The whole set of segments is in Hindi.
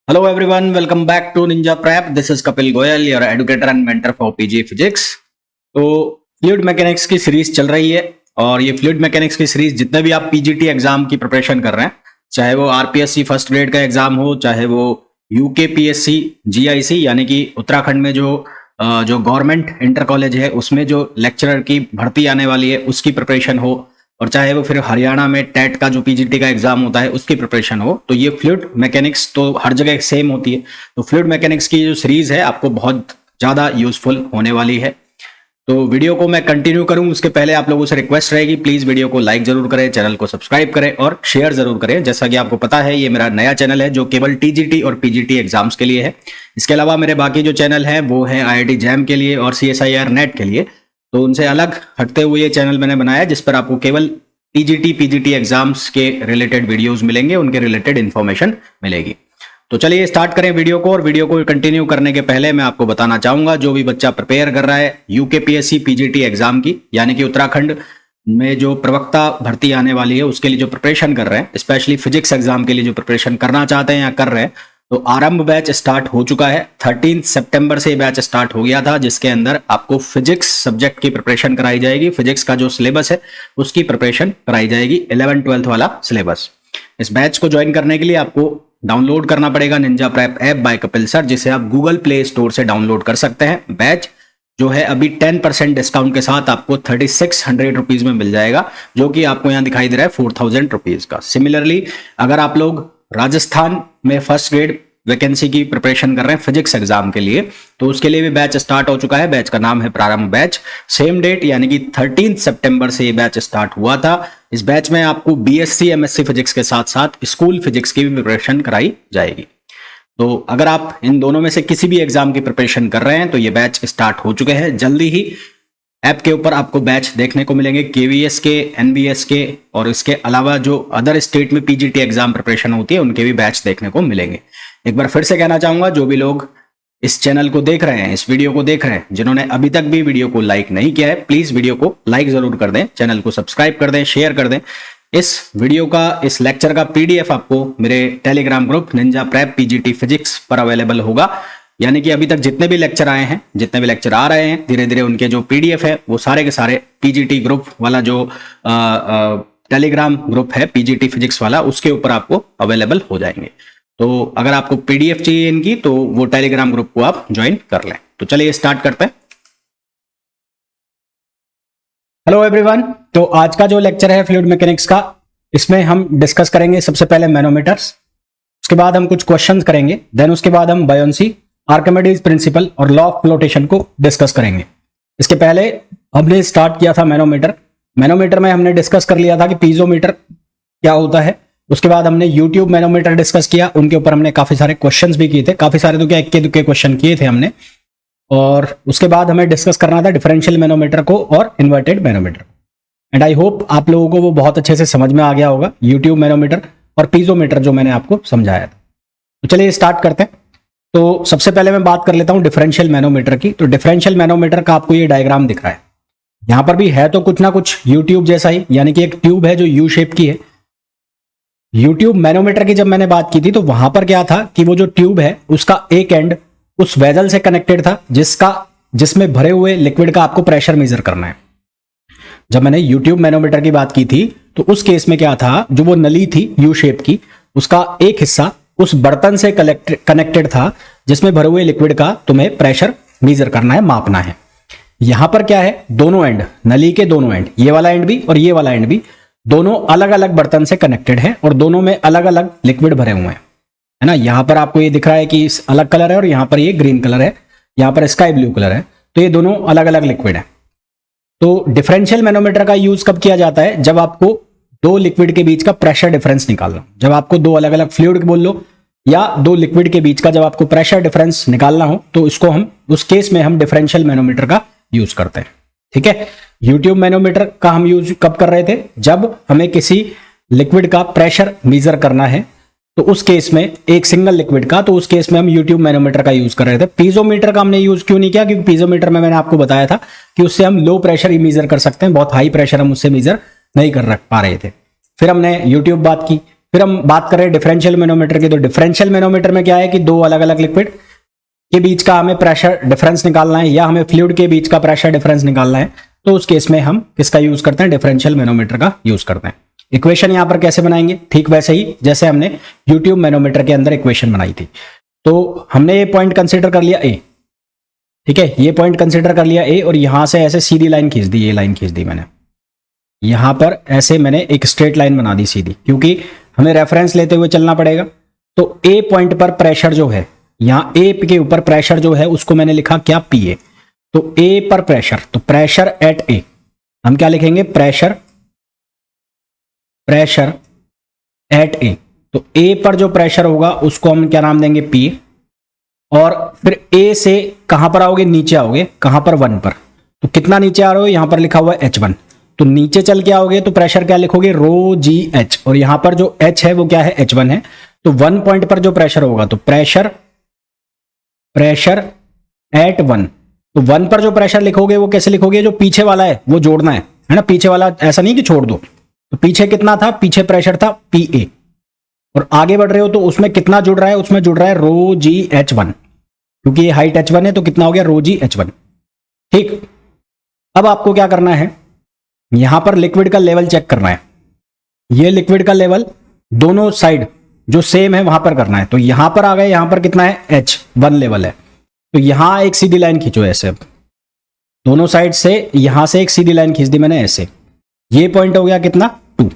Hello everyone, welcome back to Ninja Prep. This is Kapil Goyal, your educator and mentor for PG Physics. तो फ्लूइड मैकेनिक्स की सीरीज चल रही है और ये फ्लूइड मैकेनिक्स की सीरीज जितने भी आप पीजीटी एग्जाम की प्रिपरेशन कर रहे हैं, चाहे वो आरपीएससी फर्स्ट ग्रेड का एग्जाम हो, चाहे वो यूकेपीएससी जीआईसी यानी कि उत्तराखंड में जो गवर्नमेंट इंटर कॉलेज है उसमें जो लेक्चरर की भर्ती आने वाली है उसकी प्रिपरेशन हो, और चाहे वो फिर हरियाणा में टेट का जो पीजीटी का एग्जाम होता है उसकी प्रिपरेशन हो, तो ये फ्लूइड मैकेनिक्स तो हर जगह सेम होती है। तो फ्लूइड मैकेनिक्स की जो सीरीज है आपको बहुत ज़्यादा यूजफुल होने वाली है। तो वीडियो को मैं कंटिन्यू करूं उसके पहले आप लोगों से रिक्वेस्ट रहेगी, प्लीज़ वीडियो को लाइक जरूर करें, चैनल को सब्सक्राइब करें और शेयर जरूर करें। जैसा कि आपको पता है ये मेरा नया चैनल है जो केवल टीजीटी और पीजीटी एग्जाम्स के लिए है। इसके अलावा मेरे बाकी जो चैनल है वो है IIT जैम के लिए और CSIR नेट के लिए। तो उनसे अलग हटते हुए ये चैनल मैंने बनाया जिस पर आपको केवल टीजीटी पीजीटी एग्जाम्स के रिलेटेड वीडियोस मिलेंगे, उनके रिलेटेड इंफॉर्मेशन मिलेगी। तो चलिए स्टार्ट करें वीडियो को। और वीडियो को कंटिन्यू करने के पहले मैं आपको बताना चाहूंगा, जो भी बच्चा प्रिपेयर कर रहा है यूकेपीएससी पीजीटी एग्जाम की, यानी कि उत्तराखंड में जो प्रवक्ता भर्ती आने वाली है उसके लिए जो प्रिपरेशन कर रहे हैं, स्पेशली फिजिक्स एग्जाम के लिए जो प्रिपरेशन करना चाहते हैं या कर रहे हैं, तो आरंभ बैच स्टार्ट हो चुका है। 13 सितंबर से बैच स्टार्ट हो गया था, जिसके अंदर आपको फिजिक्स सब्जेक्ट की प्रिपरेशन कराई जाएगी। फिजिक्स का जो सिलेबस है उसकी प्रिपरेशन कराई जाएगी, 11-12 वाला सिलेबस। इस बैच को ज्वाइन करने के लिए आपको डाउनलोड करना पड़ेगा Ninja prep app by Kapil sir, जिसे आप गूगल प्ले स्टोर से डाउनलोड कर सकते हैं। बैच जो है अभी 10% डिस्काउंट के साथ आपको 3600 रुपीज में मिल जाएगा, जो कि आपको यहाँ दिखाई दे रहा है 4000 रुपीज का। सिमिलरली अगर आप लोग राजस्थान में फर्स्ट ग्रेड वैकेंसी की प्रिपरेशन कर रहे हैं फिजिक्स एग्जाम के लिए, तो उसके लिए भी बैच स्टार्ट हो चुका है। बैच का नाम है प्रारंभ बैच। सेम डेट यानी कि 13 सितंबर से ये बैच स्टार्ट हुआ था। इस बैच में आपको बीएससी एमएससी फिजिक्स के साथ साथ स्कूल फिजिक्स की भी प्रिपरेशन कराई जाएगी। तो अगर आप इन दोनों में से किसी भी एग्जाम की प्रिपरेशन कर रहे हैं तो ये बैच स्टार्ट हो चुके हैं। जल्दी ही ऐप के ऊपर आपको बैच देखने को मिलेंगे, केवीएस के, एनबीएस के, और इसके अलावा जो अदर स्टेट में पीजीटी एग्जाम प्रिपरेशन होती है उनके भी बैच देखने को मिलेंगे। एक बार फिर से कहना चाहूंगा, जो भी लोग इस चैनल को देख रहे हैं, इस वीडियो को देख रहे हैं, जिन्होंने अभी तक भी वीडियो को लाइक नहीं किया है, प्लीज वीडियो को लाइक जरूर कर दें, चैनल को सब्सक्राइब कर दें, शेयर कर दें। इस वीडियो का, इस लेक्चर का PDF आपको मेरे Telegram group Ninja prep PGT physics पर अवेलेबल होगा। यानी कि अभी तक जितने भी लेक्चर आए हैं, जितने भी लेक्चर आ रहे हैं, धीरे धीरे उनके जो PDF है वो सारे के सारे पीजीटी ग्रुप वाला जो टेलीग्राम ग्रुप है पीजीटी फिजिक्स वाला, उसके ऊपर आपको अवेलेबल हो जाएंगे। तो अगर आपको PDF चाहिए इनकी तो वो टेलीग्राम ग्रुप को आप ज्वाइन कर लें। तो चलिए स्टार्ट करते हैं। हेलो एवरीवन, तो आज का जो लेक्चर है फ्लूइड मैकेनिक्स का, इसमें हम डिस्कस करेंगे सबसे पहले मैनोमीटर्स, उसके बाद हम कुछ क्वेश्चंस करेंगे, देन उसके बाद हम बायोन्सी, आर्किमिडीज प्रिंसिपल और लॉ ऑफ फ्लोटेशन को डिस्कस करेंगे। इसके पहले हमने स्टार्ट किया था मैनोमीटर। मैनोमीटर में हमने डिस्कस कर लिया था कि पीजोमीटर क्या होता है। उसके बाद हमने यूट्यूब मैनोमीटर डिस्कस किया, उनके ऊपर हमने काफी सारे क्वेश्चंस भी किए थे, काफी सारे तो क्या इक्के दुक्के क्वेश्चन किए थे हमने। और उसके बाद हमें डिस्कस करना था डिफरेंशियल मैनोमीटर को और inverted manometer. And I hope आप लोगों को वो बहुत अच्छे से समझ में आ गया होगा, यूट्यूब मैनोमीटर और पीजोमीटर जो मैंने आपको समझाया था। तो चलिए स्टार्ट करते हैं। तो सबसे पहले मैं बात कर लेता हूं डिफरेंशियल मैनोमीटर की। तो डिफरेंशियल मैनोमीटर का आपको ये डायग्राम दिख रहा है, यहां पर भी है तो कुछ ना कुछ यूट्यूब जैसा ही, यानी कि एक ट्यूब है जो यू शेप की है। यूट्यूब मैनोमीटर की जब मैंने बात की थी तो वहां पर क्या था कि वो जो ट्यूब है उसका एक एंड उस वेजल से कनेक्टेड था जिसमें भरे हुए लिक्विड का आपको प्रेशर मेजर करना है। जब मैंने यूट्यूब मैनोमीटर की बात की थी तो उस केस में क्या था, जो वो नली थी यू शेप की, उसका एक हिस्सा उस बर्तन से कनेक्टेड था जिसमें भरे हुए लिक्विड का तुम्हें प्रेशर मेजर करना है, मापना है। यहां पर क्या है, दोनों एंड, नली के दोनों एंड, ये वाला एंड भी और ये वाला एंड भी, दोनों अलग अलग बर्तन से कनेक्टेड है और दोनों में अलग अलग लिक्विड भरे हुए हैं, है ना। यहां पर आपको ये दिख रहा है कि अलग कलर है और यहां पर ये ग्रीन कलर है, यहां पर स्काई ब्लू कलर है, तो ये दोनों अलग अलग लिक्विड है। तो डिफरेंशियल मैनोमीटर का यूज कब किया जाता है, जब आपको दो लिक्विड के बीच का प्रेशर डिफरेंस निकालना, जब आपको दो अलग अलग फ्लूइड बोल लो या दो लिक्विड के बीच का जब आपको प्रेशर डिफरेंस निकालना हो, तो इसको हम, उस केस में हम डिफरेंशियल मैनोमीटर का यूज करते हैं। ठीक है, यूट्यूब मैनोमीटर का हम यूज कब कर रहे थे, जब हमें किसी लिक्विड का प्रेशर मेजर करना है, तो उस केस में एक सिंगल लिक्विड का, तो उस केस में हम यूट्यूब मैनोमीटर का यूज कर रहे थे। पीजोमीटर का हमने यूज क्यों नहीं किया, क्योंकि पीजोमीटर में मैंने आपको बताया था कि उससे हम लो प्रेशर ही मेजर कर सकते हैं, बहुत हाई प्रेशर हम उससे मेजर नहीं कर पा रहे थे। फिर हमने यूट्यूब बात की, फिर हम बात कर रहे हैं डिफरेंशियल मैनोमीटर की। तो डिफरेंशियल मैनोमीटर में क्या है कि दो अलग अलग लिक्विड के बीच का हमें प्रेशर डिफरेंस निकालना है, या हमें फ्लूइड के बीच का प्रेशर डिफरेंस निकालना है। तो उस केस में हम किसका यूज करते हैं? डिफरेंशियल मैनोमीटर का यूज करते हैं। इक्वेशन यहां पर कैसे बनाएंगे? ठीक वैसे ही जैसे हमने यूट्यूब मैनोमीटर के अंदर इक्वेशन बनाई थी। तो हमने ये पॉइंट कंसीडर कर लिया ए, ठीक है, ये पॉइंट कंसीडर कर लिया ए, और यहां से ऐसे सीधी लाइन खींच दी, ये लाइन खींच दी मैंने, यहां पर ऐसे मैंने एक स्ट्रेट लाइन बना दी सीधी, क्योंकि हमें रेफरेंस लेते हुए चलना पड़ेगा। तो ए पॉइंट पर प्रेशर जो है, यहां ए के ऊपर प्रेशर जो है उसको मैंने लिखा क्या? P A. तो ए पर प्रेशर, तो प्रेशर एट ए हम क्या लिखेंगे? प्रेशर एट ए। तो ए पर जो प्रेशर होगा उसको हम क्या नाम देंगे? पी। और फिर ए से कहां पर आओगे? नीचे आओगे, कहां पर? 1 पर। तो कितना नीचे आ रहे हो? यहां पर लिखा हुआ है H1। तो नीचे चल के आओगे तो प्रेशर क्या लिखोगे? रो जी एच, और यहां पर जो H है वो क्या है? H1 है। तो 1 पॉइंट पर जो प्रेशर होगा, तो प्रेशर एट 1। तो 1 पर जो प्रेशर लिखोगे वो कैसे लिखोगे? जो पीछे वाला है वो जोड़ना है ना, पीछे वाला ऐसा नहीं कि छोड़ दो। तो पीछे कितना था? पीछे प्रेशर था पी ए, और आगे बढ़ रहे हो तो उसमें कितना जुड़ रहा है? उसमें जुड़ रहा है रो जी H1, क्योंकि ये हाइट H1 है तो कितना हो गया? रो जी H1। ठीक, अब आपको क्या करना है? यहां पर लिक्विड का लेवल चेक करना है। ये लिक्विड का लेवल दोनों साइड जो सेम है वहां पर करना है। तो यहां पर आ गए, यहां पर कितना है? H1 लेवल है। तो यहां एक सीधी लाइन खींचो ऐसे, अब दोनों साइड से यहां से एक सीधी लाइन खींच दी मैंने ऐसे। ये पॉइंट हो गया कितना? 2।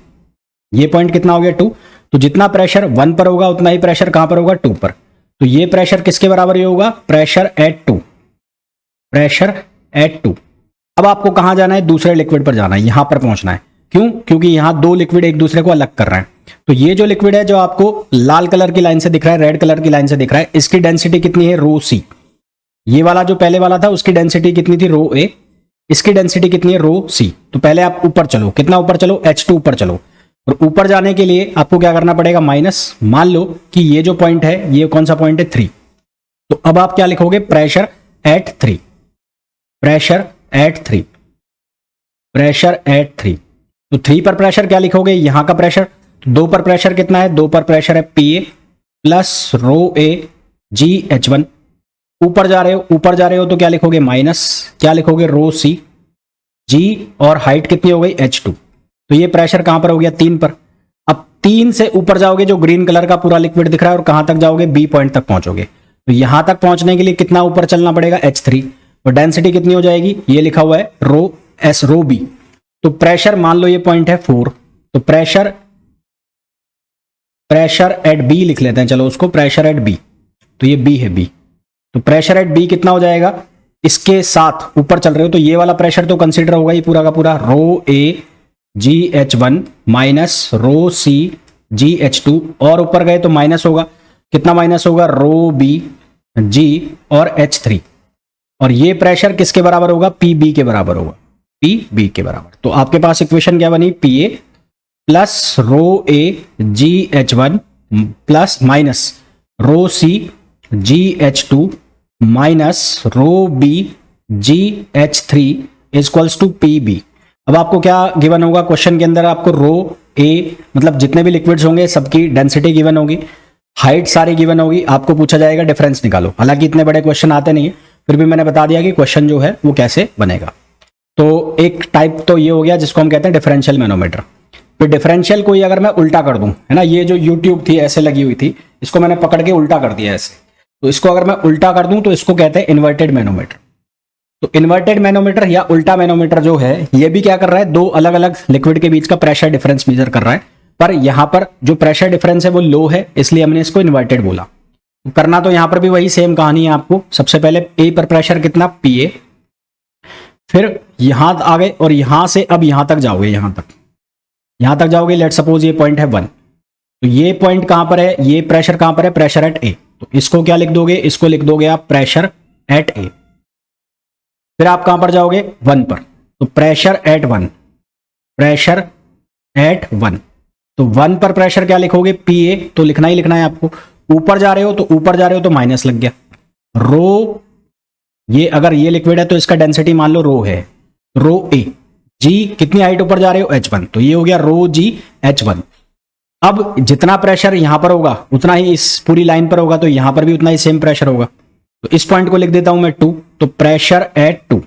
ये पॉइंट कितना हो गया? 2। तो जितना प्रेशर 1 पर होगा उतना ही प्रेशर कहां पर होगा? 2 पर। तो ये प्रेशर किसके बराबर ही होगा? Pressure at 2। Pressure at 2। अब आपको कहां जाना है? दूसरे लिक्विड पर जाना है, यहां पर पहुंचना है। क्यों? क्योंकि यहां दो लिक्विड एक दूसरे को अलग कर रहे हैं। तो ये जो लिक्विड है जो आपको लाल कलर की लाइन से दिख रहा है, रेड कलर की लाइन से दिख रहा है, इसकी डेंसिटी कितनी है? रो सी। ये वाला जो पहले वाला था उसकी डेंसिटी कितनी थी? रो ए। इसकी डेंसिटी कितनी है? रो सी। तो पहले आप ऊपर चलो, कितना ऊपर चलो? H2 ऊपर चलो। और ऊपर जाने के लिए आपको क्या करना पड़ेगा? माइनस। मान लो कि ये जो पॉइंट है ये कौन सा पॉइंट है? 3। तो अब आप क्या लिखोगे? Pressure at 3। Pressure at 3। Pressure at 3। तो 3 पर प्रेशर क्या लिखोगे? यहां का प्रेशर। 2 पर प्रेशर कितना है? 2 पर प्रेशर है P A plus rho A g H1। ऊपर जा रहे हो तो क्या लिखोगे? माइनस, क्या लिखोगे? रो सी जी, और हाइट कितनी हो गई? H2। तो ये प्रेशर कहां पर हो गया? 3 पर। अब 3 से ऊपर जाओगे, जो ग्रीन कलर का पूरा लिक्विड दिख रहा है, और कहां तक जाओगे? बी पॉइंट तक पहुंचोगे। तो यहां तक पहुंचने के लिए कितना ऊपर चलना पड़ेगा? H3। और डेंसिटी कितनी हो जाएगी? ये लिखा हुआ है रो बी। तो प्रेशर मान लो ये पॉइंट है 4। तो प्रेशर एट बी लिख लेते हैं, चलो उसको प्रेशर एट बी। तो ये बी है, बी। तो प्रेशर एट बी कितना हो जाएगा? इसके साथ ऊपर चल रहे हो तो ये वाला प्रेशर तो कंसीडर होगा ही पूरा का पूरा, रो A g H1 minus rho C g H2, और ऊपर गए तो माइनस होगा। कितना माइनस होगा? रो बी जी और H3। और ये प्रेशर किसके बराबर होगा? पी बी के बराबर होगा, पी बी के बराबर। तो आपके पास इक्वेशन क्या बनी? P A plus rho A g H1 plus minus rho C g H2 minus rho B g H3 equals to P B. अब आपको क्या गिवन होगा क्वेश्चन के अंदर? आपको रो ए मतलब जितने भी लिक्विड्स होंगे सबकी डेंसिटी गिवन होगी, हाइट सारी गिवन होगी, आपको पूछा जाएगा डिफरेंस निकालो। हालांकि इतने बड़े क्वेश्चन आते नहीं है, फिर भी मैंने बता दिया कि क्वेश्चन जो है वो कैसे बनेगा। तो एक टाइप तो ये हो गया जिसको हम कहते हैं डिफरेंशियल मैनोमीटर। फिर डिफरेंशियल को अगर मैं उल्टा कर दूं, है ना, ये जो यूट्यूब थी ऐसे लगी हुई थी, इसको मैंने पकड़ के उल्टा कर दिया ऐसे, तो इसको अगर मैं उल्टा कर दूं तो इसको कहते हैं इन्वर्टेड मैनोमीटर। तो इन्वर्टेड मैनोमीटर या उल्टा मैनोमीटर जो है ये भी क्या कर रहा है? दो अलग अलग लिक्विड के बीच का प्रेशर डिफरेंस मेजर कर रहा है, पर यहां पर जो प्रेशर डिफरेंस है वो लो है, इसलिए हमने इसको इन्वर्टेड बोला। करना तो यहां पर भी वही सेम कहानी है आपको। सबसे पहले ए पर प्रेशर कितना? P A. फिर यहां आ गए और यहां से अब यहां तक जाओगे, यहां तक जाओगे। लेट सपोज ये पॉइंट है 1, तो ये पॉइंट कहां पर है? ये प्रेशर कहां पर है? प्रेशर एट ए। तो इसको क्या लिख दोगे? इसको लिख दोगे आप प्रेशर एट ए। फिर आप कहां पर जाओगे? 1 पर, तो प्रेशर एट 1, प्रेशर एट 1। तो 1 पर प्रेशर क्या लिखोगे? P A. तो लिखना ही लिखना है आपको। ऊपर जा रहे हो तो माइनस लग गया। रो, ये अगर ये लिक्विड है तो इसका डेंसिटी मान लो रो है, रो ए जी। कितनी हाइट ऊपर जा रहे हो? H1। तो ये हो गया रो जी H1। अब जितना प्रेशर यहां पर होगा उतना ही इस पूरी लाइन पर होगा, तो यहां पर भी उतना ही सेम प्रेशर होगा। तो इस पॉइंट को लिख देता हूं मैं 2, तो प्रेशर एट 2,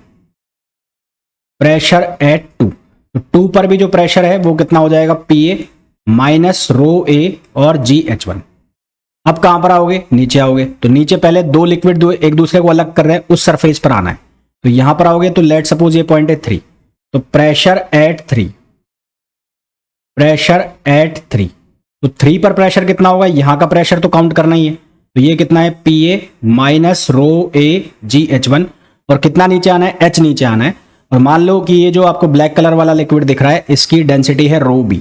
प्रेशर एट 2, तो 2 पर भी जो प्रेशर है वो कितना हो जाएगा, PA माइनस रो ए और GH1। अब कहां पर आओगे, नीचे आओगे, तो नीचे पहले दो लिक्विड एक दूसरे को अलग कर रहे हैं, उस सरफेस पर आना है। तो यहां पर आओगे तो लेट सपोज ये पॉइंट है 3, तो प्रेशर एट 3, प्रेशर एट 3, तो 3 पर प्रेशर कितना होगा, यहां का प्रेशर तो काउंट करना ही है, तो ये कितना है, PA minus rho A GH1, और कितना नीचे आना है, H नीचे आना है। और मान लो कि ये जो आपको ब्लैक कलर वाला लिक्विड दिख रहा है इसकी डेंसिटी है रो बी,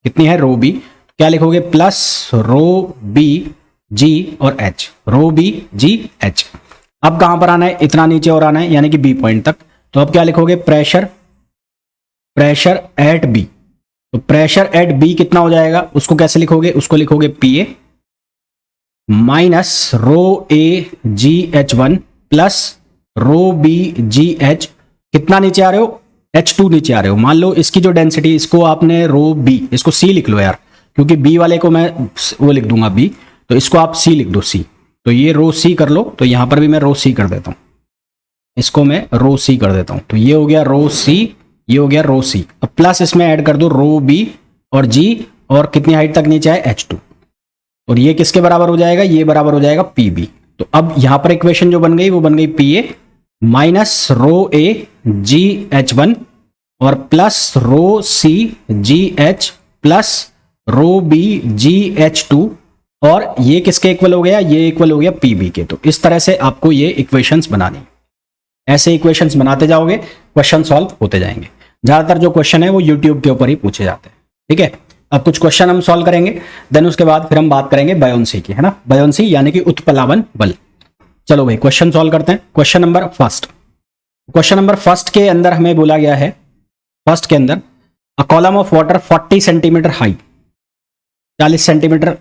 कितनी है, रो बी, क्या लिखोगे, प्लस रो बी जी और एच, रो बी जी एच। अब कहां पर आना है, इतना नीचे और आना है, यानी कि बी पॉइंट तक। तो अब क्या लिखोगे, प्रेशर, प्रेशर एट बी, तो प्रेशर एट बी कितना हो जाएगा, उसको कैसे लिखोगे, उसको लिखोगे PA minus rho A GH1 plus rho B GH, कितना नीचे आ रहे हो, H2 नीचे आ रहे हो। मान लो इसकी जो डेंसिटी, इसको आपने रो बी, इसको C लिख लो यार, क्योंकि बी वाले को मैं वो लिख दूंगा बी, तो इसको आप C लिख दो, C, तो ये रो C कर लो, तो यहां पर भी मैं रो C कर देता हूं, इसको मैं रो C कर देता हूं, तो ये हो गया रो C, ये हो गया रो C। अब प्लस इसमें ऐड कर दो रो B और G, और कितनी हाइट तक नीचे है, H2, और ये किसके बराबर हो जाएगा, ये बराबर हो जाएगा PB। तो अब यहां पर इक्वेशन जो बन गई वो बन गई PA minus rho A GH1 और plus rho C GH plus rho B GH2, और ये किसके इक्वल हो गया, ये इक्वल हो गया PB के। तो इस तरह से आपको ये इक्वेशंस बनानी, ऐसे इक्वेशंस बनाते जाओगे, क्वेश्चन सॉल्व होते जाएंगे। ज्यादातर जो क्वेश्चन है वो यूट्यूब के ऊपर ही पूछे जाते हैं, ठीक है। अब कुछ क्वेश्चन हम सॉल्व करेंगे, देन उसके बाद फिर हम बात करेंगे बायोन्सी की, है ना, बायोन्सी यानी कि उत्प्लावन बल। चलो भाई क्वेश्चन सॉल्व करते हैं। Question number first, question number first के अंदर हमें बोला गया है, फर्स्ट के अंदर a column of water 40 centimetre high, 40 centimetre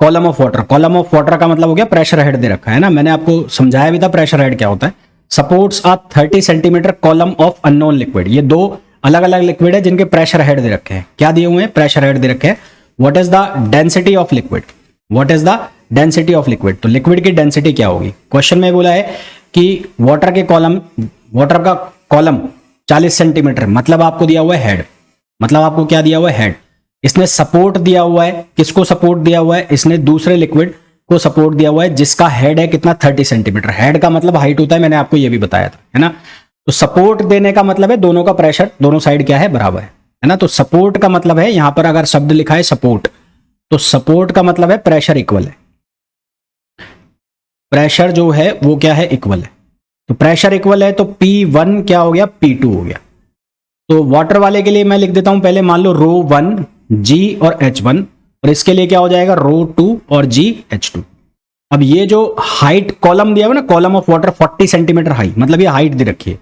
column of water, column of water का मतलब हो गया प्रेशर हेड दे रखा है ना, मैंने आपको समझाया भी था प्रेशर हेड क्या होता है। Supports a 30 centimetre column of unknown liquid, ये दो अलग अलग लिक्विड है जिनके प्रेशर हेड दे रखे हैं, क्या दिए हुए हैं, प्रेशर हेड दे रखे हैं। What is the density of liquid, what is the density of liquid, तो लिक्विड की डेंसिटी क्या होगी। क्वेश्चन में बोला है कि वाटर के कॉलम, वाटर का कॉलम 40 सेंटीमीटर, मतलब आपको दिया हुआ है हेड, मतलब आपको क्या दिया हुआ है, हेड। इसने सपोर्ट दिया हुआ है, किसको सपोर्ट दिया हुआ है, इसने दूसरे लिक्विड को सपोर्ट दिया हुआ है जिसका हेड है कितना, 30 सेंटीमीटर। हेड का मतलब हाइट होता है, मैंने आपको ये भी बताया था, है ना। तो सपोर्ट देने का मतलब है दोनों का प्रेशर, दोनों साइड क्या है, बराबर है ना। तो सपोर्ट का मतलब है, यहां पर अगर शब्द लिखा है सपोर्ट, तो सपोर्ट का मतलब है प्रेशर इक्वल है, प्रेशर जो है वो क्या है, इक्वल है। तो प्रेशर इक्वल है तो P1 क्या हो गया, P2 हो गया। तो वाटर वाले के लिए मैं लिख देता हूं पहले, मान लो रो 1 G और H1, और इसके लिए क्या हो जाएगा, रो 2 और GH2। अब ये जो हाइट कॉलम दिया हुआ ना, column of water 40 centimetre high, मतलब ये हाइट दे रखी है।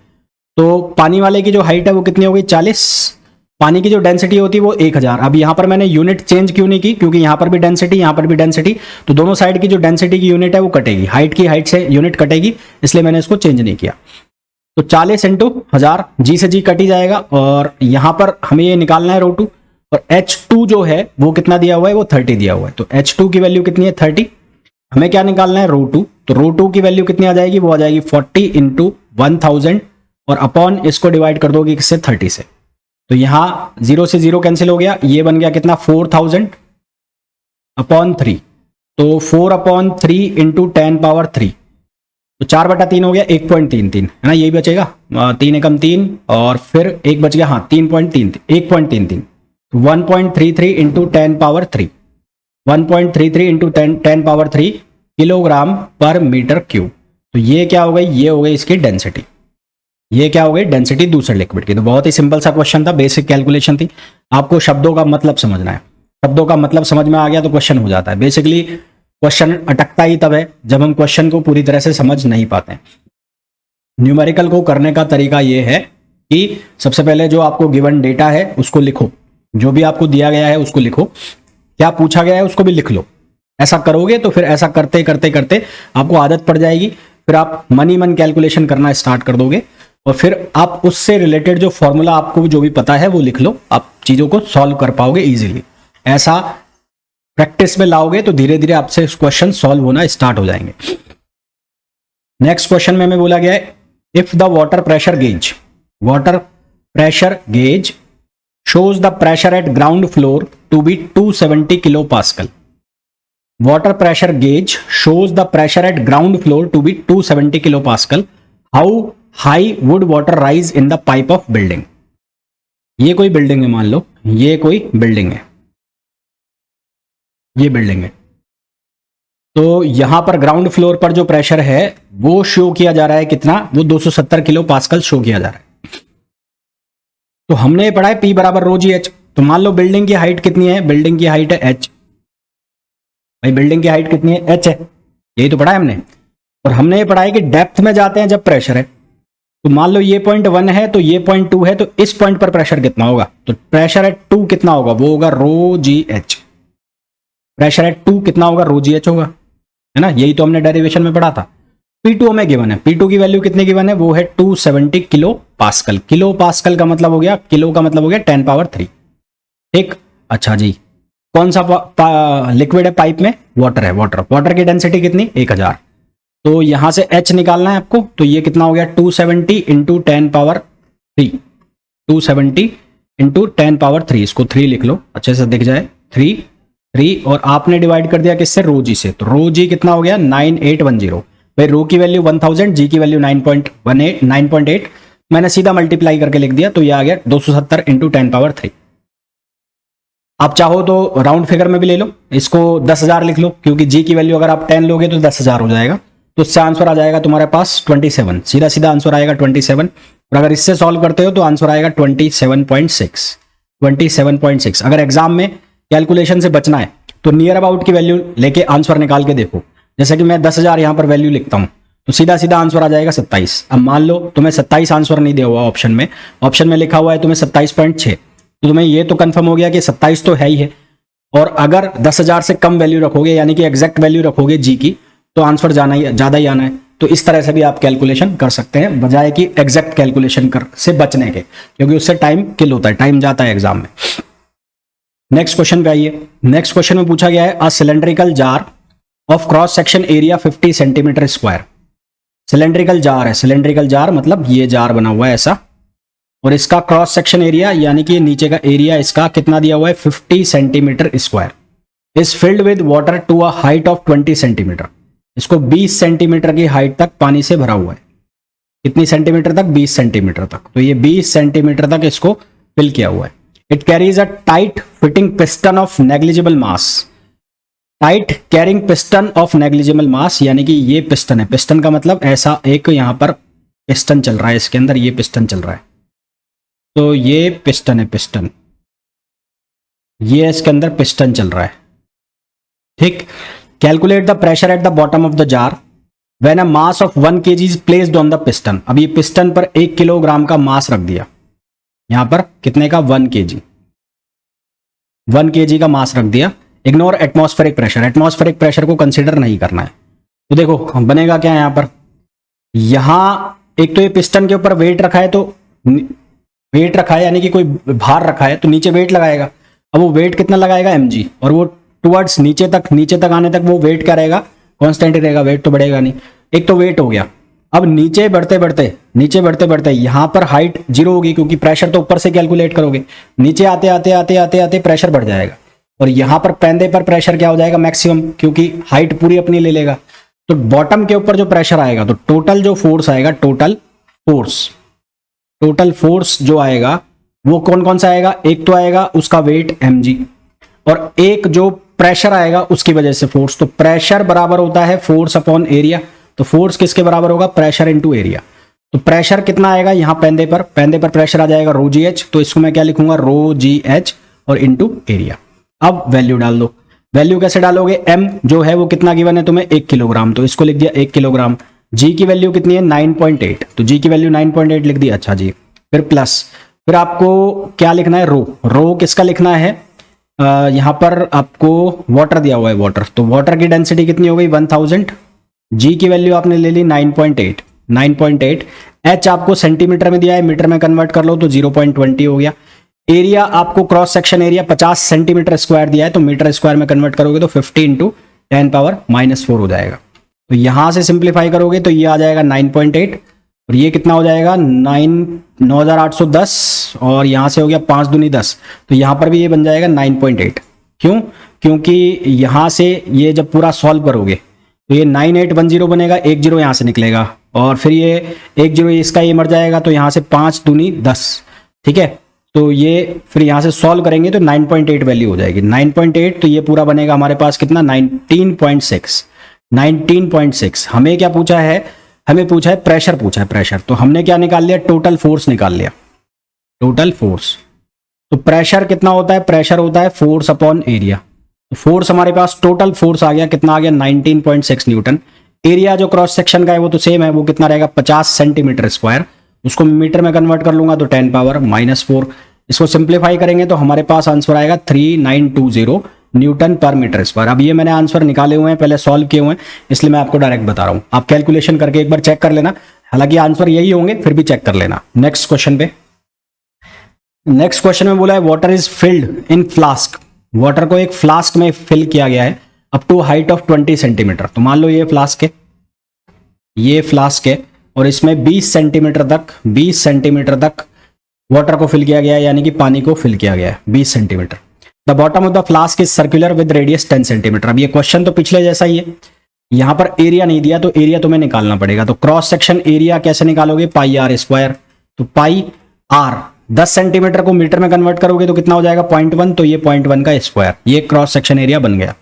तो पानी वाले की जो हाइट है वो कितनी हो गई, 40, पानी की जो डेंसिटी होती है वो 1000। अब यहां पर मैंने यूनिट चेंज क्यों नहीं की, क्योंकि यहां पर भी डेंसिटी, यहां पर भी डेंसिटी, तो दोनों साइड की जो डेंसिटी की यूनिट है वो कटेगी, हाइट की हाइट से यूनिट कटेगी, इसलिए मैंने इसको चेंज नहीं किया। तो 40 इंटू 1000, जी से जी कट ही जाएगा, और यहां पर हमें ये निकालना है रो 2, और H2 जो है वो कितना दिया हुआ है, वो 30 दिया हुआ है। तो H2 की वैल्यू कितनी है, 30। हमें क्या निकालना है, रो 2, तो रो 2 की वैल्यू कितनी आ जाएगी, वो आ जाएगी 40 इंटू 1000, और अपॉन इसको डिवाइड कर दोगे किससे, 30 से। तो यहां 0 से 0 कैंसिल हो गया, ये बन गया कितना, 4000 अपॉन 3, तो 4/3 इंटू 10⁻3, तो 4/3 हो गया, 1.33 है ना, यही बचेगा, 3 एकम 3, और फिर एक बच गया, हाँ 3.33, 1.33, 1.33 इंटू 10⁻3, 1.33 इंटू 10⁻3 किलोग्राम पर मीटर क्यूब। तो ये क्या हो गई, ये हो गई इसकी डेंसिटी, ये क्या हो गई, डेंसिटी दूसरे लिक्विड की। तो बहुत ही सिंपल सा क्वेश्चन था, बेसिक कैलकुलेशन थी। आपको शब्दों का मतलब समझना है, शब्दों का मतलब समझ में आ गया तो क्वेश्चन हो जाता है। बेसिकली क्वेश्चन अटकता ही तब है जब हम क्वेश्चन को पूरी तरह से समझ नहीं पाते हैं। न्यूमेरिकल को करने का तरीका ये है कि सबसे पहले जो आपको गिवन डेटा है उसको लिखो, जो भी आपको दिया गया है उसको लिखो, क्या पूछा गया है उसको भी लिख लो। ऐसा करोगे तो फिर ऐसा करते करते करते आपको आदत पड़ जाएगी, फिर आप मन ही मन कैलकुलेशन करना स्टार्ट कर दोगे, और फिर आप उससे रिलेटेड जो फॉर्मूला आपको जो भी पता है वो लिख लो, आप चीजों को सॉल्व कर पाओगे इजीली। ऐसा प्रैक्टिस में लाओगे तो धीरे धीरे आपसे क्वेश्चन सॉल्व होना स्टार्ट हो जाएंगे। नेक्स्ट क्वेश्चन में हमें बोला गया है if the water pressure gauge shows the pressure at ground floor to be 270 kilopascal. Water pressure gauge shows the pressure at ground floor to be 270 kilopascal. How high would water rise in the pipe of building? ये कोई बिल्डिंग है, मान लो ये कोई बिल्डिंग है, ये बिल्डिंग है। तो यहां पर ग्राउंड फ्लोर पर जो प्रेशर है वो शो किया जा रहा है कितना, वो 270 किलो पास्कल शो किया जा रहा है। तो हमने ये पढ़ा है P बराबर रो जी एच। तो मान लो बिल्डिंग की हाइट कितनी है, बिल्डिंग की हाइट है h, भाई बिल्डिंग की हाइट कितनी है, h है, यही तो पढ़ा है हमने। और हमने ये पढ़ा है कि डेप्थ में जाते हैं जब प्रेशर है, तो मान लो ये पॉइंट 1 है तो ये पॉइंट 2 है, तो इस पॉइंट पर प्रेशर कितना होगा, तो प्रेशर एट 2 कितना होगा, वो होगा रो जी एच। प्रेशर एट 2 कितना होगा, रो जी एच होगा, है ना, यही तो हमने डेरिवेशन में पढ़ा था। P2 हमें गिवन है, P2 की वैल्यू कितने गिवन है, वो है 270 किलो पास्कल। किलो पास्कल का मतलब हो गया, किलो का मतलब हो गया 10 पावर 3, ठीक। अच्छा जी, कौन सा लिक्विड है पाइप में, वाटर है, वाटर की डेंसिटी कितनी, 1000। तो यहां से H निकालना है आपको, तो ये कितना हो गया 270 इंटू 10 पावर 3, 270 इंटू 10 पावर 3, इसको 3 लिख लो अच्छे से दिख जाए, 3 और आपने डिवाइड कर दिया किससे, रो जी से। तो रो जी कितना हो गया 9810। भाई रो की वैल्यू 1000, जी की वैल्यू 9.8, मैंने सीधा मल्टीप्लाई करके लिख दिया, तो ये आ गया 270 इंटू 10 पावर 3। आप चाहो तो राउंड फिगर में भी ले लो, इसको 10,000 लिख लो, क्योंकि जी की वैल्यू अगर आप 10 लोगे तो 10,000 हो जाएगा, तो इससे आंसर आ जाएगा तुम्हारे पास 27, सीधा सीधा आंसर आएगा 27। और अगर इससे सॉल्व करते हो तो आंसर आएगा 27.6। अगर एग्जाम में कैलकुलेशन से बचना है तो नियर अबाउट की वैल्यू लेके आंसर निकाल के देखो। जैसे कि मैं 10,000 यहां पर वैल्यू लिखता हूं, तो सीधा सीधा आंसर आ जाएगा 27। अब मान लो तुम्हें 27 आंसर नहीं दिया हुआ ऑप्शन में लिखा हुआ है तुम्हें 27.6, तो तुम्हें ये तो कंफर्म हो गया कि 27 तो है ही है। और अगर 10,000 से कम वैल्यू रखोगे, यानी कि एग्जैक्ट वैल्यू रखोगे जी की, तो आंसर ज्यादा ही आना है। तो इस तरह से भी आप कैलकुलेशन कर सकते हैं, बजाय कि एग्जैक्ट कैलकुलेशन से बचने के, क्योंकि उससे टाइम किल होता है, टाइम जाता है एग्जाम में। नेक्स्ट क्वेश्चन पे आइए। नेक्स्ट क्वेश्चन में पूछा गया है a cylindrical jar of cross section area 50 centimetre square. Cylindrical jar है, सिलेंड्रिकल जार मतलब ये जार बना हुआ है ऐसा, और इसका क्रॉस सेक्शन एरिया यानी कि नीचे का एरिया इसका कितना दिया हुआ है 50 centimetre square, is filled with water to a height of 20 centimetre. इसको 20 सेंटीमीटर की हाइट तक पानी से भरा हुआ है। कितनी सेंटीमीटर तक, 20 सेंटीमीटर तक। तो ये 20 सेंटीमीटर तक इसको फिल किया हुआ है। It carries a tight fitting piston of negligible mass. Tight carrying piston of negligible mass, यानी कि ये पिस्टन है, पिस्टन का मतलब ऐसा एक यहां पर पिस्टन चल रहा है, इसके अंदर ये पिस्टन चल रहा है, तो ये पिस्टन है, पिस्टन ये इसके अंदर पिस्टन चल रहा है, ठीक। Calculate the pressure at the bottom of the jar when a mass of 1 kg is placed on the piston. अब ये पिस्टन पर 1 किलोग्राम का मास रख दिया, यहां पर कितने का 1 kg का मास रख दिया। Ignore atmospheric pressure, atmospheric pressure को कंसीडर नहीं करना है। तो देखो बनेगा क्या यहां पर, यहां एक तो ये पिस्टन के ऊपर वेट रखा है, तो वेट रखा है यानी कि कोई भार रखा है, तो नीचे वेट लगाएगा। अब वो वेट कितना लगाएगा mg, और वो टुवर्ड्स नीचे तक आने तक वो वेट क्या रहेगा, कांस्टेंट ही रहेगा, वेट तो बढ़ेगा नहीं। एक तो वेट हो गया। अब नीचे बढ़ते बढ़ते यहां पर हाइट 0 होगी, क्योंकि प्रेशर तो ऊपर से कैलकुलेट करोगे, नीचे आते प्रेशर बढ़ जाएगा, और यहां पर पैंदे पर प्रेशर क्या हो जाएगा मैक्सिमम, क्योंकि हाइट पूरी अपनी ले लेगा। तो बॉटम के ऊपर जो प्रेशर आएगा, तो टोटल जो फोर्स आएगा, टोटल फोर्स जो आएगा वो कौन कौन सा आएगा, एक तो आएगा उसका वेट mg, और एक जो प्रेशर आएगा उसकी वजह से फोर्स। तो प्रेशर बराबर होता है फोर्स अपॉन एरिया, तो फोर्स किसके बराबर होगा, प्रेशर इनटू एरिया। तो प्रेशर कितना आएगा यहाँ पैंदे पर प्रेशर आ जाएगा रो जी एच, तो इसको मैं क्या लिखूंगा, रो जी एच और इनटू एरिया। अब वैल्यू डाल दो। वैल्यू कैसे डालोगे, m जो है वो कितना गिवन है तुम्हें 1 किलोग्राम, तो इसको लिख दिया 1 किलोग्राम। g की वैल्यू कितनी है 9.8, तो g की वैल्यू 9.8 लिख दी। अच्छा जी, फिर प्लस, फिर आपको क्या लिखना है, रो किसका लिखना है, यहां पर आपको वाटर दिया हुआ है, वाटर, तो वाटर की डेंसिटी कितनी हो गई 1000, g की वैल्यू आपने ले ली 9.8, h आपको सेंटीमीटर में दिया है, मीटर में कन्वर्ट कर लो तो 0.20 हो गया। एरिया आपको cross section area 50 centimetre square दिया है, तो मीटर स्क्वायर में कन्वर्ट करोगे तो 50 इंटू 10⁻⁴ हो जाएगा। तो यहां से सिंप्लीफाई करोगे तो ये आ जाएगा 9.8 और ये कितना हो जाएगा 9810 और यहां से हो गया 5 दूनी 10, तो यहां पर भी ये बन जाएगा 9.8। क्यों? क्योंकि यहां से ये जब पूरा सॉल्व करोगे तो ये 9810 बनेगा, 1 0 यहां से निकलेगा और फिर ये 1 0 इसका ये मर जाएगा, तो यहां से 5 दूनी 10, ठीक है। तो ये फिर यहां से सॉल्व करेंगे तो 9.8 वैल्यू हो जाएगी। 9.8 तो ये पूरा बनेगा हमारे पास कितना 19.6। 19.6 हमें क्या पूछा है, हमें पूछा है प्रेशर, पूछा है प्रेशर, तो हमने क्या निकाल लिया, टोटल फोर्स निकाल लिया, टोटल फोर्स। तो प्रेशर कितना होता है, प्रेशर होता है फोर्स अपॉन एरिया। तो फोर्स हमारे पास टोटल फोर्स आ गया, कितना आ गया 19.6 न्यूटन। एरिया जो क्रॉस सेक्शन का है वो तो सेम है, वो कितना रहेगा 50 सेंटीमीटर स्क्वायर, उसको मीटर में कन्वर्ट कर लूंगा तो 10⁻⁴। इसको सिंप्लीफाई करेंगे तो हमारे पास आंसर आएगा 3920 न्यूटन पर मीटर स्क्वायर। अब ये मैंने आंसर निकाले हुए हैं, पहले सॉल्व किए हुए हैं, इसलिए मैं आपको डायरेक्ट बता रहा हूं। आप कैलकुलेशन करके एक बार चेक कर लेना, हालांकि आंसर यही होंगे, फिर भी चेक कर लेना। नेक्स्ट क्वेश्चन पे, नेक्स्ट क्वेश्चन में बोला है water is filled in flask. Water को एक फ्लास्क में फिल किया गया है up to height of 20 centimetre. तो मान लो ये फ्लास्क है, ये फ्लास्क है और इसमें 20 सेंटीमीटर तक वाटर को फिल किया गया है, यानी कि पानी को फिल किया गया है 20 centimetre. The bottom of the flask is circular with radius 10 centimetre. अब ये क्वेश्चन तो पिछले जैसा ही है, यहां पर एरिया नहीं दिया तो एरिया तुम्हें निकालना पड़ेगा। तो क्रॉस सेक्शन एरिया कैसे निकालोगे, पाई आर स्क्वायर। तो पाई आर 10 सेंटीमीटर को मीटर में कन्वर्ट करोगे तो कितना हो जाएगा 0.1, तो ये 0.1 का स्क्वायर, ये क्रॉस सेक्शन एरिया बन गया।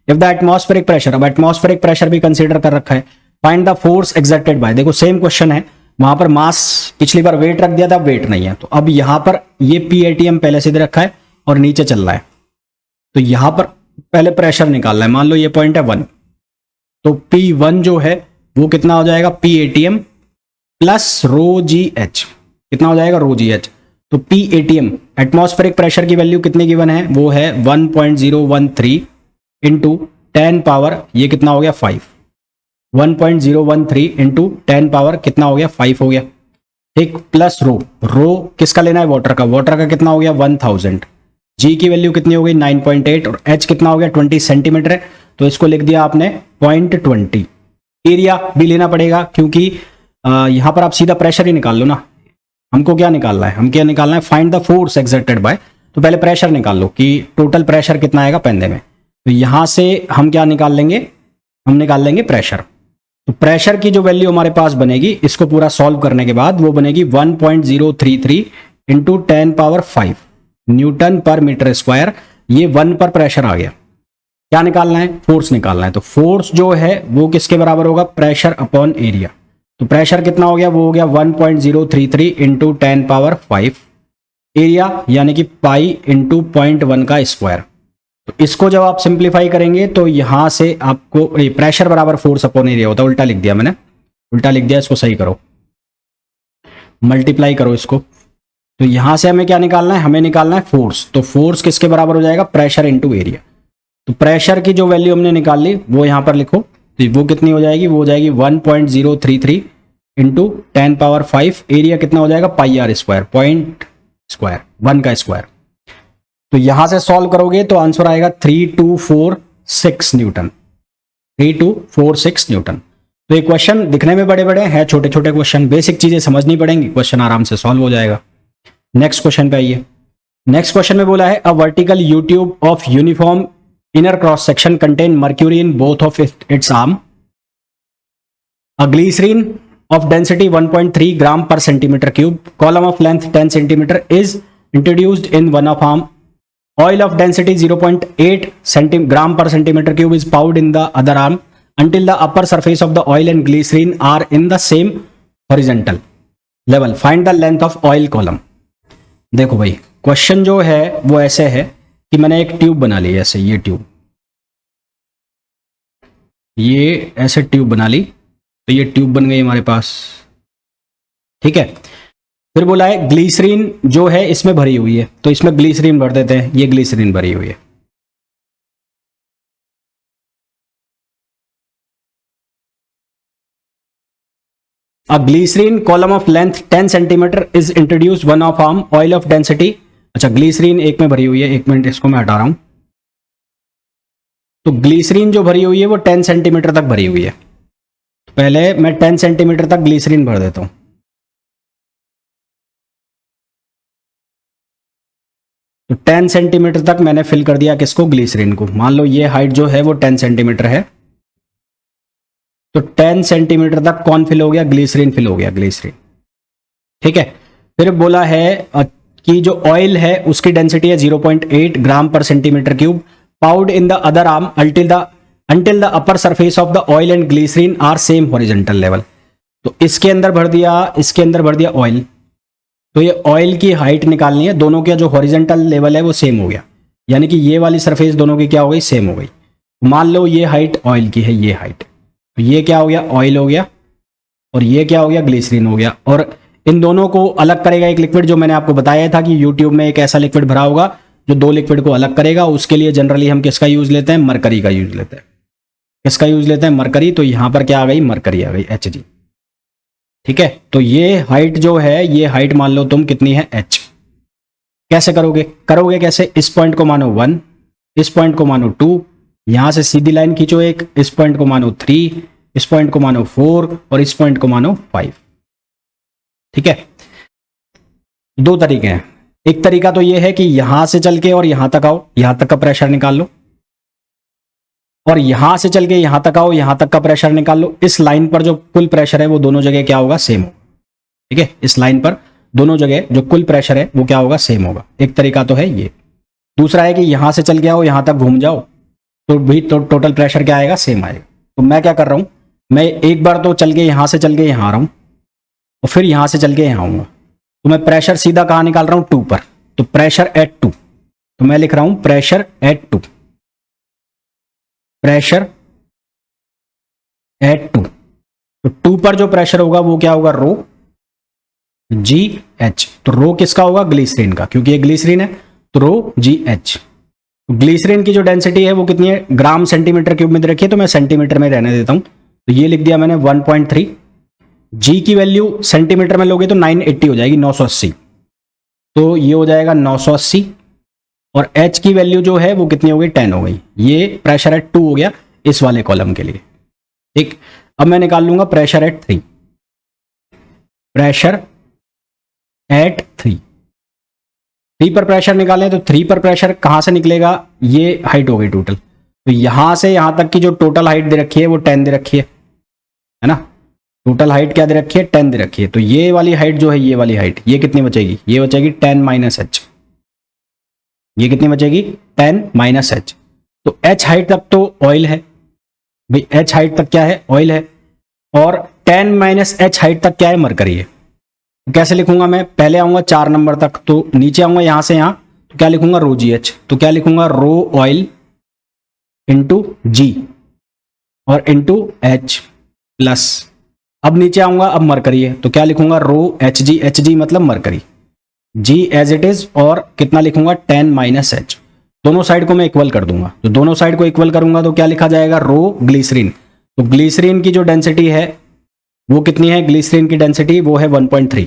इफ द एटमॉस्फेरिक प्रेशर, अब एटमॉस्फेरिक प्रेशर भी कंसीडर कर रखा है। Find the force exerted by, देखो सेम क्वेश्चन है, वहां पर मास पिछली बार वेट रख दिया था, वेट नहीं है, तो अब यहां पर ये PATM पहले से दे रखा है और नीचे चल रहा है, तो यहां पर पहले प्रेशर निकालना है। मान लो ये पॉइंट है 1, तो P1 जो है वो कितना हो जाएगा PATM प्लस ρGH, कितना हो जाएगा ρGH। तो PATM एटमॉस्फेरिक प्रेशर की वैल्यू कितनी गिवन है, वो है 1.013 इंटू 10 पावर, ये कितना हो गया 5, 1.013 इंटू 10 पावर कितना हो गया 5 हो गया, ठीक, प्लस रो किसका लेना है, वाटर का, वाटर का कितना हो गया 1000। जी की वैल्यू कितनी हो गई 9.8 और एच कितना हो गया 20 सेंटीमीटर है, तो इसको लिख दिया आपने 0.20। एरिया भी लेना पड़ेगा क्योंकि यहां पर आप सीधा प्रेशर ही निकाल लो ना, हमको क्या निकालना है, हम क्या निकालना है, find the force exerted by. तो पहले प्रेशर निकाल लो कि टोटल प्रेशर कितना आएगा पेंदे में। तो यहां से हम क्या निकाल लेंगे, हम निकाल लेंगे प्रेशर। तो प्रेशर की जो वैल्यू हमारे पास बनेगी, इसको पूरा सॉल्व करने के बाद वो बनेगी 1.033 इंटू 10 पावर 5 न्यूटन पर मीटर स्क्वायर। ये 1 पर प्रेशर आ गया। क्या निकालना है, फोर्स निकालना है। तो फोर्स जो है वो किसके बराबर होगा, प्रेशर अपॉन एरिया। तो प्रेशर कितना हो गया, वो हो गया 1.033 इंटू 10 पावर 5 एरिया, यानी कि पाई इंटू 0.1 का स्क्वायर। तो इसको जब आप सिंप्लीफाई करेंगे तो यहां से आपको प्रेशर बराबर फोर्स अपॉन एरिया होता है, उल्टा लिख दिया मैंने, उल्टा लिख दिया, इसको सही करो, मल्टीप्लाई करो इसको। तो यहां से हमें क्या निकालना है, हमें निकालना है फोर्स। तो फोर्स किसके बराबर हो जाएगा, प्रेशर इंटू एरिया। तो प्रेशर की जो वैल्यू हमने निकाल ली वो यहां पर लिखो, तो वो कितनी हो जाएगी, वो हो जाएगी 1.033 इंटू 10 पावर 5, एरिया कितना हो जाएगा पाई आर स्क्वायर, पॉइंट स्क्वायर 1 का स्क्वायर। तो यहां से सॉल्व करोगे तो आंसर आएगा 3246 न्यूटन, 3246 न्यूटन। तो ये क्वेश्चन दिखने में बड़े बड़े हैं, छोटे छोटे क्वेश्चन, बेसिक चीजें समझनी पड़ेंगी, क्वेश्चन आराम से सॉल्व हो जाएगा। नेक्स्ट क्वेश्चन पे आइए। नेक्स्ट क्वेश्चन में बोला है a vertical U tube of uniform inner cross section contain mercury in both of its arm, a glycerine of density 1.3 gram per centimeter cube, column of length 10 centimeter is introduced in one of arm, oil of density 0.8 gram per centimeter cube is poured in the other arm until the upper surface of the oil and glycerine are in the same horizontal level. Find the length of oil column. देखो भाई क्वेश्चन जो है वो ऐसे है कि मैंने एक ट्यूब बना ली, ऐसे ये ट्यूब, ये ऐसे ट्यूब बना ली, तो ये ट्यूब बन गई हमारे पास, ठीक है। फिर बोला है ग्लिसरीन जो है इसमें भरी हुई है, तो इसमें ग्लिसरीन भर देते हैं, ये ग्लिसरीन भरी हुई है। A glycerine column of length 10 centimeter is introduced one of arm, oil of density अच्छा ग्लिसरीन एक में भरी हुई है, एक मिनट इसको मैं हटा रहा हूं। तो ग्लिसरीन जो भरी हुई है वो 10 सेंटीमीटर तक भरी हुई है। तो पहले मैं 10 सेंटीमीटर तक ग्लिसरीन भर देता हूं। तो 10 सेंटीमीटर तक मैंने फिल कर दिया किसको, ग्लिसरीन को। मान लो ये हाइट जो है वो 10 सेंटीमीटर है, तो 10 सेंटीमीटर तक कौन फिल हो गया, ग्लिसरीन फिल हो गया, ग्लिसरीन। ठीक है। फिर बोला है कि जो ऑयल है उसकी डेंसिटी है 0.8 ग्राम पर centimetre cube, poured in the other arm until the upper surface of the oil and glycerin are same horizontal level। तो इसके अंदर भर दिया, इसके अंदर भर दिया ऑयल। तो ये ऑयल की हाइट निकालनी है, दोनों का जो हॉरिजॉन्टल लेवल है वो सेम हो गया, यानी कि ये वाली सरफेस दोनों की क्या हो गई, सेम हो गई। मान लो ये हाइट ऑयल की है, ये हाइट, तो ये क्या हो गया, ऑयल हो गया, और ये क्या हो गया, ग्लिसरीन हो गया। और इन दोनों को अलग करेगा एक लिक्विड, जो मैंने आपको बताया था कि यूट्यूब में एक ऐसा लिक्विड भरा होगा जो दो लिक्विड को अलग करेगा। उसके लिए जनरली हम किसका यूज लेते हैं, मरकरी का यूज लेते हैं। किसका यूज लेते हैं, मरकरी। तो यहां पर क्या आ गई, मरकरी आ गई, Hg। ठीक है। तो ये हाइट जो है, ये हाइट मान लो तुम कितनी है, h। कैसे करोगे, करोगे कैसे, इस पॉइंट को मानो 1, इस पॉइंट को मानो 2, यहां से सीधी लाइन खींचो एक, इस पॉइंट को मानो 3, इस पॉइंट को मानो 4 और इस पॉइंट को मानो 5। ठीक है। दो तरीके हैं। एक तरीका तो ये है कि यहां से चल के और यहां तक आओ, यहां तक का प्रेशर निकाल लो, और यहां से चल के यहां तक आओ, यहां तक का प्रेशर निकाल लो। इस लाइन पर जो कुल प्रेशर है वो दोनों जगह क्या होगा, सेम होगा। ठीक है। इस लाइन पर दोनों जगह जो कुल प्रेशर है वो क्या होगा, सेम होगा। एक तरीका तो है ये। दूसरा है कि यहां से चल के आओ, यहां तक घूम जाओ, तो भी तो टोटल प्रेशर क्या आएगा, सेम आएगा। तो मैं क्या कर रहा हूं, मैं एक बार तो चल के यहां से चल के यहां आ रहा हूं और फिर यहां से चल के यहां आऊंगा। तो मैं प्रेशर सीधा कहां निकाल रहा हूं, 2 पर। तो प्रेशर एट 2, तो मैं लिख रहा हूं प्रेशर एट 2, प्रेशर एट 2। तो 2 पर जो प्रेशर होगा वो क्या होगा, रो जी एच। तो रो किसका होगा, ग्लिसरीन का, क्योंकि ये ग्लिसरीन है, तो रो जी एच। तो ग्लिसरीन की जो डेंसिटी है वो कितनी है, ग्राम सेंटीमीटर क्यूब में रखी है, तो मैं सेंटीमीटर में रहने देता हूं। तो ये लिख दिया मैंने 1.3। जी की वैल्यू सेंटीमीटर में लोगे तो 980 हो जाएगी, 980। तो ये हो जाएगा 980, और एच की वैल्यू जो है वो कितनी हो गई, 10 हो गई। ये प्रेशर एट 2 हो गया इस वाले कॉलम के लिए। ठीक। अब मैं निकाल लूंगा प्रेशर एट 3, प्रेशर एट 3 पर प्रेशर निकालें तो 3 पर प्रेशर कहां से निकलेगा, ये हाइट हो गई टोटल। तो यहां से यहां तक की जो टोटल हाइट दे रखी है वो 10 दे रखी है ना। टोटल हाइट क्या दे रखी है, 10 दे रखी है। तो ये वाली हाइट जो है, ये वाली हाइट, ये कितनी बचेगी, ये बचेगी 10 माइनस एच। ये कितनी बचेगी, 10 माइनस एच। तो एच हाइट तक तो ऑयल है भाई, एच हाइट तक क्या है, ऑयल है, और 10 माइनस एच हाइट तक क्या है, मरकरी है। तो कैसे लिखूंगा मैं, पहले आऊंगा 4 नंबर तक, तो नीचे आऊंगा यहां से यहां, तो क्या लिखूंगा, रो जी एच। तो क्या लिखूंगा, रो ऑयल इंटू जी और इंटू एच प्लस, अब नीचे आऊंगा, अब मरकरी है, तो क्या लिखूंगा, रो एच जी मतलब mercury, g as it is, और कितना लिखूंगा, 10 माइनस एच। दोनों साइड को मैं इक्वल कर दूंगा, तो दोनों साइड को इक्वल करूंगा तो क्या लिखा जाएगा, रो ग्लिसरीन। तो ग्लिसरीन की जो डेंसिटी है वो कितनी है, ग्लिसरीन की डेंसिटी वो है 1.3।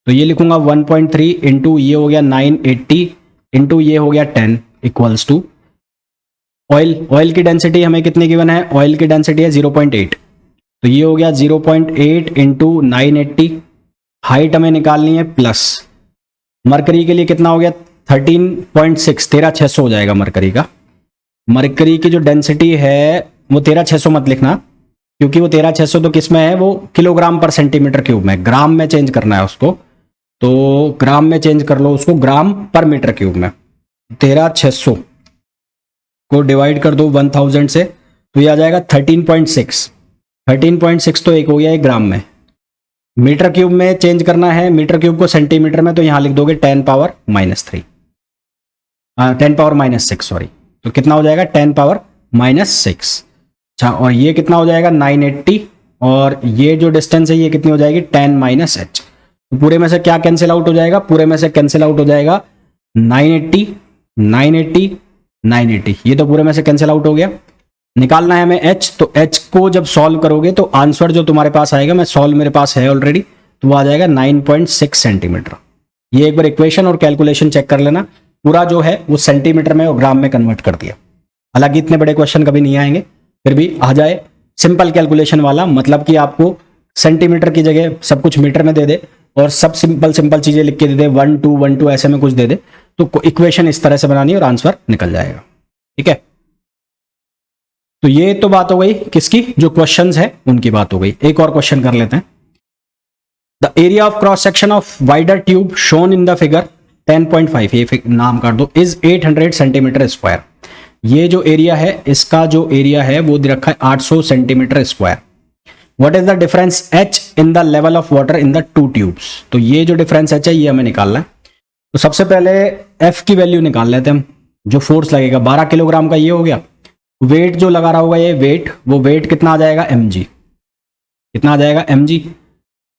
तो ये लिखूंगा 1.3 इंटू ये हो गया 980 इंटू ये हो गया 10 इक्वल्स टू ऑयल। ऑयल की डेंसिटी हमें कितनी गिवन है, ऑयल की डेंसिटी है 0.8। तो ये हो गया 0.8 इंटू 980, हाइट हमें निकालनी है प्लस, मरकरी के लिए कितना हो गया, 13.6, 13600 हो जाएगा मरकरी का। मरकरी की जो डेंसिटी है वो 13600 मत लिखना, क्योंकि वो 13600 तो किस में है, वो किलोग्राम पर सेंटीमीटर क्यूब में, ग्राम में चेंज करना है उसको। तो ग्राम में चेंज कर लो उसको, ग्राम पर मीटर क्यूब में। 13600 को डिवाइड कर दो 1000 से, तो ये आ जाएगा 13.6। 13.6 तो एक हो गया, एक ग्राम में। मीटर क्यूब में चेंज करना है, मीटर क्यूब को सेंटीमीटर में, तो यहां लिख दोगे 10 power minus 3, 10 power minus 6 sorry. तो कितना हो जाएगा, 10 पावर माइनस 6। अच्छा, और ये कितना हो जाएगा, 980, और ये जो डिस्टेंस है ये कितनी हो जाएगी, 10 माइनस एच। तो पूरे में से क्या कैंसिल आउट हो जाएगा, पूरे में से कैंसिल आउट हो जाएगा 980, 980, 980, ये तो पूरे में से कैंसिल आउट हो गया। निकालना है हमें h, तो h को जब सॉल्व करोगे तो आंसर जो तुम्हारे पास आएगा, मैं सॉल्व मेरे पास है ऑलरेडी, तो वो आ जाएगा 9.6 सेंटीमीटर। ये एक बार इक्वेशन और कैलकुलेशन चेक कर लेना, पूरा जो है वो सेंटीमीटर में और ग्राम में कन्वर्ट कर दिया। हालांकि इतने बड़े क्वेश्चन कभी नहीं आएंगे, फिर भी आ जाए सिंपल कैलकुलेशन वाला, मतलब कि आपको सेंटीमीटर की जगह सब कुछ मीटर में दे दे और सब सिंपल सिंपल चीजें लिख के दे दे, 1 2 1 2 ऐसे में कुछ दे दे, तो इक्वेशन इस तरह से बनानी और आंसर निकल जाएगा। ठीक है, तो ये तो बात हो गई किसकी, जो क्वेश्चंस है उनकी बात हो गई। एक और क्वेश्चन कर लेते हैं। The area of cross section of wider tube shown in the figure 10.5, ये नाम काट दो, इज 800 सेंटीमीटर स्क्वायर। ये जो एरिया है, इसका जो एरिया है वो दे रखा है 800 centimetre square. What is the difference H in the level of water in the two tubes. तो ये जो डिफरेंस एच है ये हमें निकालना है। तो सबसे पहले एफ की वैल्यू निकाल लेते हैं हम। जो फोर्स लगेगा 12 किलोग्राम का ये हो गया। वेट जो लगा रहा होगा ये वेट, वो वेट कितना आ जाएगा mg, कितना आ जाएगा mg।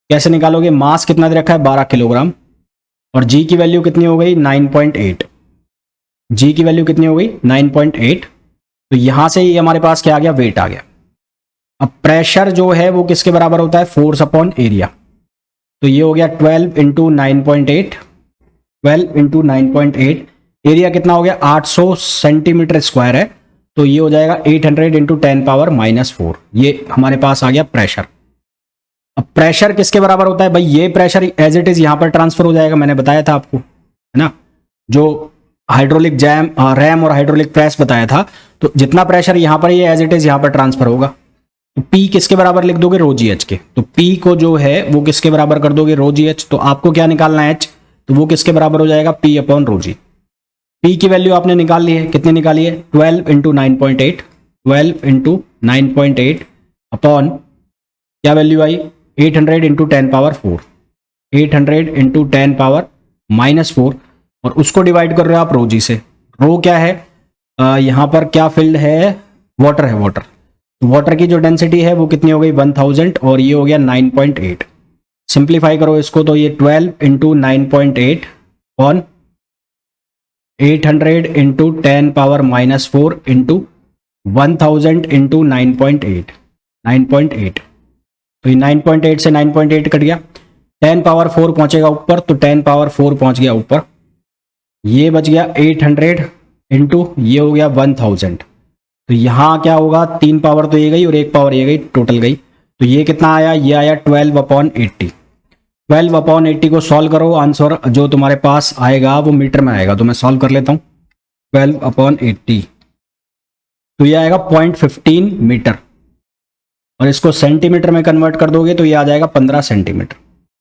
कैसे निकालोगे, मास कितना दे रखा है 12 किलोग्राम और g की वैल्यू कितनी हो गई 9.8, g की वैल्यू कितनी हो गई 9.8। तो यहां से ये हमारे पास क्या आ गया, वेट आ गया। अब प्रेशर जो है वो किसके बराबर होता है, फोर्स अपॉन एरिया। तो ये हो गया 12 इंटू 9.8, 12 इंटू 9.8, एरिया कितना हो गया 800 सेंटीमीटर स्क्वायर है, तो ये हो जाएगा 800 इंटू 10 पावर -4। ये हमारे पास आ गया प्रेशर। अब प्रेशर किसके बराबर होता है भाई, ये प्रेशर एज इट इज यहां पर ट्रांसफर हो जाएगा, मैंने बताया था आपको, है ना। जो हाइड्रोलिक रैम और हाइड्रोलिक प्रेस बताया था, तो जितना प्रेशर यहां पर ये एज इट इज यहां पर ट्रांसफर होगा। तो P किसके बराबर लिख दोगे, रो जी एच के। तो P को जो है वो किसके बराबर कर दोगे, रो जी एच। तो आपको क्या निकालना है H, तो वो किसके बराबर हो जाएगा P अपॉन रो जी। P की वैल्यू आपने निकाल ली है, कितनी निकाली है 12 इंटू 9.8, 12 इंटू 9.8 अपॉन क्या वैल्यू आई 800 इंटू 10 पावर 4, 800 इंटू 10 पावर -4 और उसको डिवाइड कर रहे हो आप रो जी से। रो क्या है, यहाँ पर क्या फील्ड है, वाटर है, वाटर। वाटर की जो डेंसिटी है वो कितनी हो गई 1000 और ये हो गया 9.8। सिंप्लीफाई करो इसको तो ये 12 into 9.8 on 800 into 10 power -4 into 1000 into 9.8, 9.8। तो ये 9.8 से 9.8 कट गया, 10 पावर 4 पहुंचेगा ऊपर, तो 10 पावर 4 पहुंच गया ऊपर। ये बच गया 800 इंटू ये हो गया 1000। तो यहाँ क्या होगा, 3 पावर तो ये गई और 1 पावर ये गई, टोटल गई। तो ये कितना आया, ये आया 12/80। 12/80 को सॉल्व करो, आंसर जो तुम्हारे पास आएगा वो मीटर में आएगा। तो मैं सॉल्व कर लेता हूँ 12/80, तो ये आएगा 0.15 मीटर और इसको सेंटीमीटर में कन्वर्ट कर दोगे तो ये आ जाएगा 15 सेंटीमीटर।